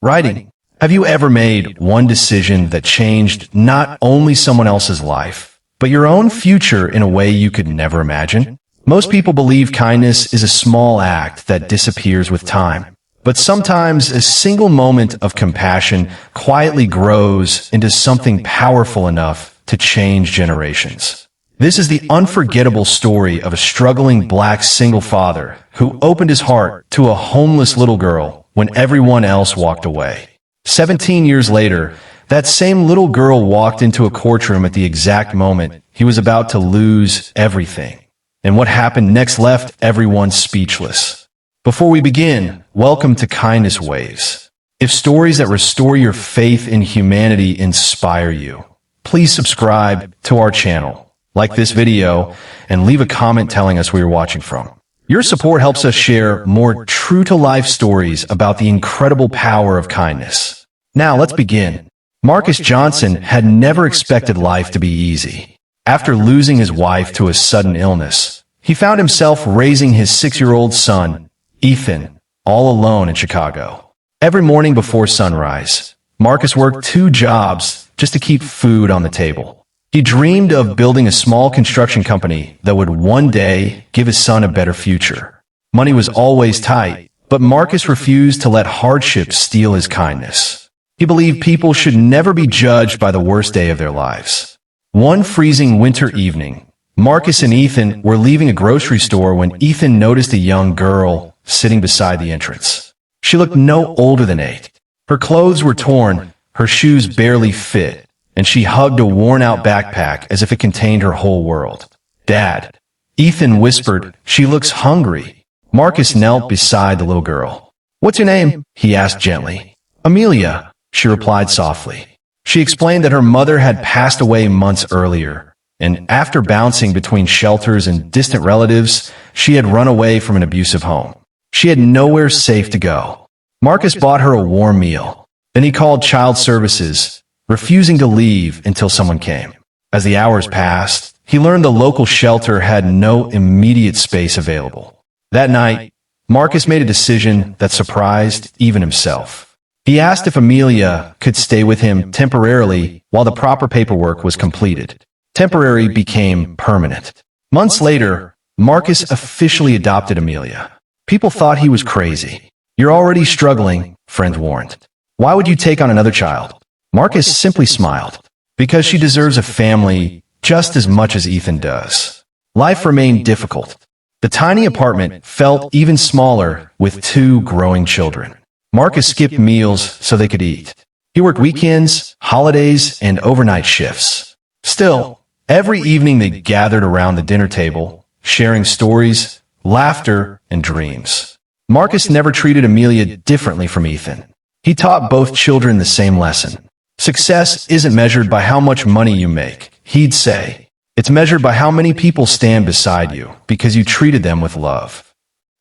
Writing. Have you ever made one decision that changed not only someone else's life, but your own future in a way you could never imagine? Most people believe kindness is a small act that disappears with time. But sometimes a single moment of compassion quietly grows into something powerful enough to change generations. This is the unforgettable story of a struggling black single father who opened his heart to a homeless little girl when everyone else walked away. 17 years later, that same little girl walked into a courtroom at the exact moment he was about to lose everything. And what happened next left everyone speechless. Before we begin, welcome to Kindness Waves. If stories that restore your faith in humanity inspire you, please subscribe to our channel, like this video, and leave a comment telling us where you're watching from. Your support helps us share more true-to-life stories about the incredible power of kindness. Now, let's begin. Marcus Johnson had never expected life to be easy. After losing his wife to a sudden illness, he found himself raising his 6-year-old son, Ethan, all alone in Chicago. Every morning before sunrise, Marcus worked 2 jobs just to keep food on the table. He dreamed of building a small construction company that would one day give his son a better future. Money was always tight, but Marcus refused to let hardship steal his kindness. He believed people should never be judged by the worst day of their lives. One freezing winter evening, Marcus and Ethan were leaving a grocery store when Ethan noticed a young girl sitting beside the entrance. She looked no older than 8. Her clothes were torn, her shoes barely fit, and she hugged a worn-out backpack as if it contained her whole world. "Dad," Ethan whispered, "she looks hungry." Marcus knelt beside the little girl. "What's your name?" he asked gently. "Amelia," she replied softly. She explained that her mother had passed away months earlier, and after bouncing between shelters and distant relatives, she had run away from an abusive home. She had nowhere safe to go. Marcus bought her a warm meal. Then he called child services, refusing to leave until someone came. As the hours passed, he learned the local shelter had no immediate space available. That night, Marcus made a decision that surprised even himself. He asked if Amelia could stay with him temporarily while the proper paperwork was completed. Temporary became permanent. Months later, Marcus officially adopted Amelia. People thought he was crazy. "You're already struggling," friends warned. "Why would you take on another child?" Marcus simply smiled. "Because she deserves a family just as much as Ethan does." Life remained difficult. The tiny apartment felt even smaller with 2 growing children. Marcus skipped meals so they could eat. He worked weekends, holidays, and overnight shifts. Still, every evening they gathered around the dinner table, sharing stories, laughter, and dreams. Marcus never treated Amelia differently from Ethan. He taught both children the same lesson. Success isn't measured by how much money you make, he'd say. It's measured by how many people stand beside you because you treated them with love.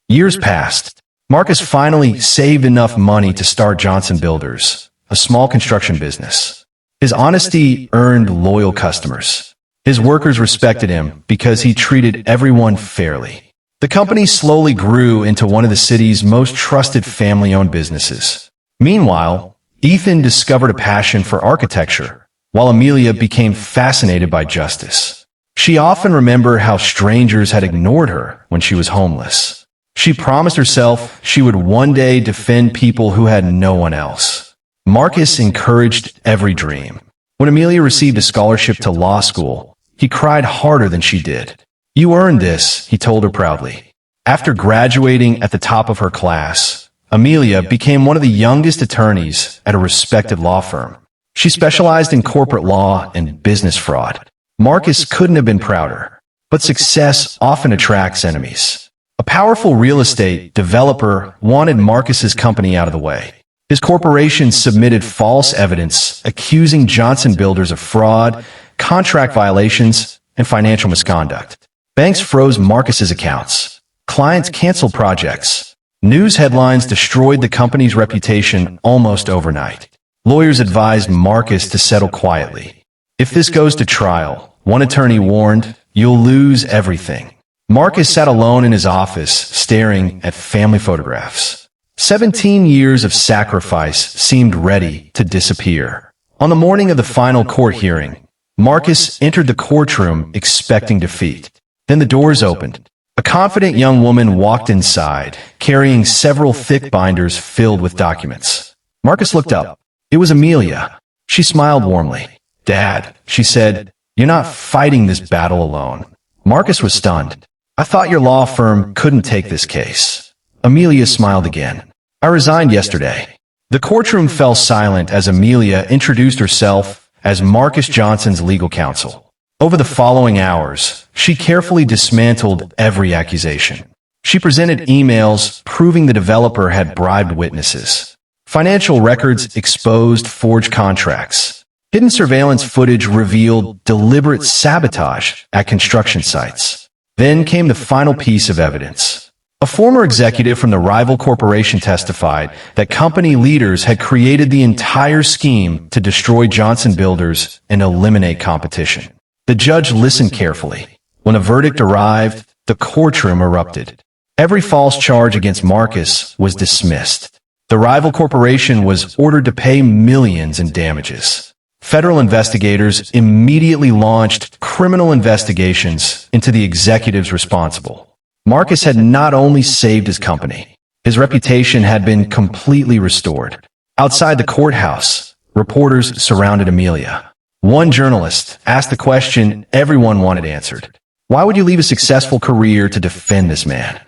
Years passed. Marcus finally saved enough money to start Johnson Builders, a small construction business. His honesty earned loyal customers. His workers respected him because he treated everyone fairly. The company slowly grew into one of the city's most trusted family-owned businesses. Meanwhile, Ethan discovered a passion for architecture, while Amelia became fascinated by justice. She often remembered how strangers had ignored her when she was homeless. She promised herself she would one day defend people who had no one else. Marcus encouraged every dream. When Amelia received a scholarship to law school, he cried harder than she did. "You earned this," he told her proudly. After graduating at the top of her class, Amelia became one of the youngest attorneys at a respected law firm. She specialized in corporate law and business fraud. Marcus couldn't have been prouder. But success often attracts enemies. A powerful real estate developer wanted Marcus's company out of the way. His corporation submitted false evidence accusing Johnson Builders of fraud, contract violations, and financial misconduct. Banks froze Marcus's accounts. Clients canceled projects. News headlines destroyed the company's reputation almost overnight. Lawyers advised Marcus to settle quietly. "If this goes to trial," one attorney warned, "you'll lose everything." Marcus sat alone in his office, staring at family photographs. 17 years of sacrifice seemed ready to disappear. On the morning of the final court hearing, Marcus entered the courtroom expecting defeat. Then the doors opened. A confident young woman walked inside, carrying several thick binders filled with documents. Marcus looked up. It was Amelia. She smiled warmly. "Dad," she said, "you're not fighting this battle alone." Marcus was stunned. "I thought your law firm couldn't take this case." Amelia smiled again. "I resigned yesterday." The courtroom fell silent as Amelia introduced herself as Marcus Johnson's legal counsel. Over the following hours, she carefully dismantled every accusation. She presented emails proving the developer had bribed witnesses. Financial records exposed forged contracts. Hidden surveillance footage revealed deliberate sabotage at construction sites. Then came the final piece of evidence. A former executive from the rival corporation testified that company leaders had created the entire scheme to destroy Johnson Builders and eliminate competition. The judge listened carefully. When a verdict arrived, the courtroom erupted. Every false charge against Marcus was dismissed. The rival corporation was ordered to pay millions in damages. Federal investigators immediately launched criminal investigations into the executives responsible. Marcus had not only saved his company, his reputation had been completely restored. Outside the courthouse, reporters surrounded Amelia. One journalist asked the question everyone wanted answered. Why would you leave a successful career to defend this man?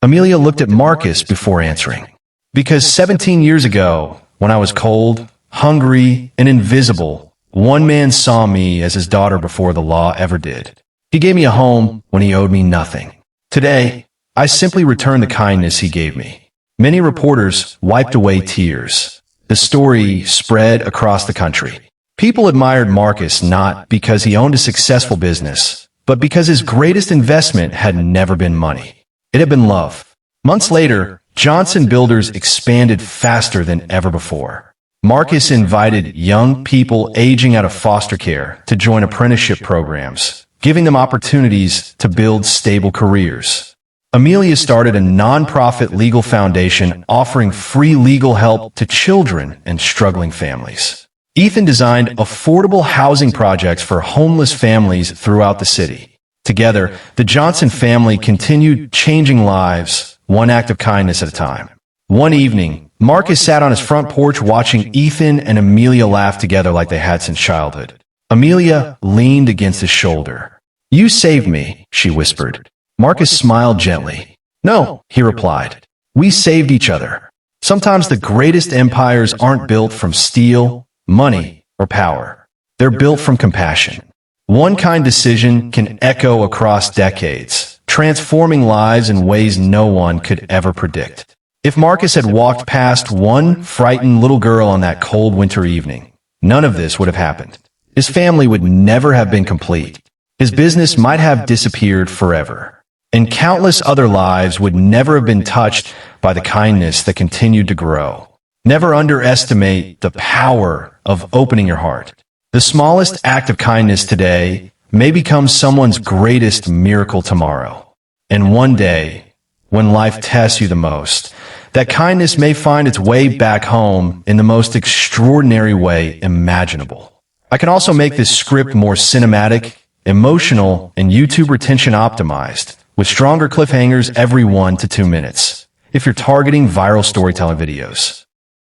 Amelia looked at Marcus before answering. Because 17 years ago, when I was cold, hungry, and invisible, one man saw me as his daughter before the law ever did. He gave me a home when he owed me nothing. Today, I simply return the kindness he gave me. Many reporters wiped away tears. The story spread across the country. People admired Marcus not because he owned a successful business, but because his greatest investment had never been money. It had been love. Months later, Johnson Builders expanded faster than ever before. Marcus invited young people aging out of foster care to join apprenticeship programs, giving them opportunities to build stable careers. Amelia started a nonprofit legal foundation offering free legal help to children and struggling families. Ethan designed affordable housing projects for homeless families throughout the city. Together, the Johnson family continued changing lives, one act of kindness at a time. One evening, Marcus sat on his front porch watching Ethan and Amelia laugh together like they had since childhood. Amelia leaned against his shoulder. "You saved me," she whispered. Marcus smiled gently. "No," he replied. "We saved each other." Sometimes the greatest empires aren't built from steel, money, or power. They're built from compassion. One kind decision can echo across decades, transforming lives in ways no one could ever predict. If Marcus had walked past one frightened little girl on that cold winter evening, none of this would have happened. His family would never have been complete. His business might have disappeared forever. And countless other lives would never have been touched by the kindness that continued to grow. Never underestimate the power of opening your heart. The smallest act of kindness today may become someone's greatest miracle tomorrow. And one day, when life tests you the most, that kindness may find its way back home in the most extraordinary way imaginable. I can also make this script more cinematic, emotional, and YouTube retention optimized, with stronger cliffhangers every 1 to 2 minutes, if you're targeting viral storytelling videos.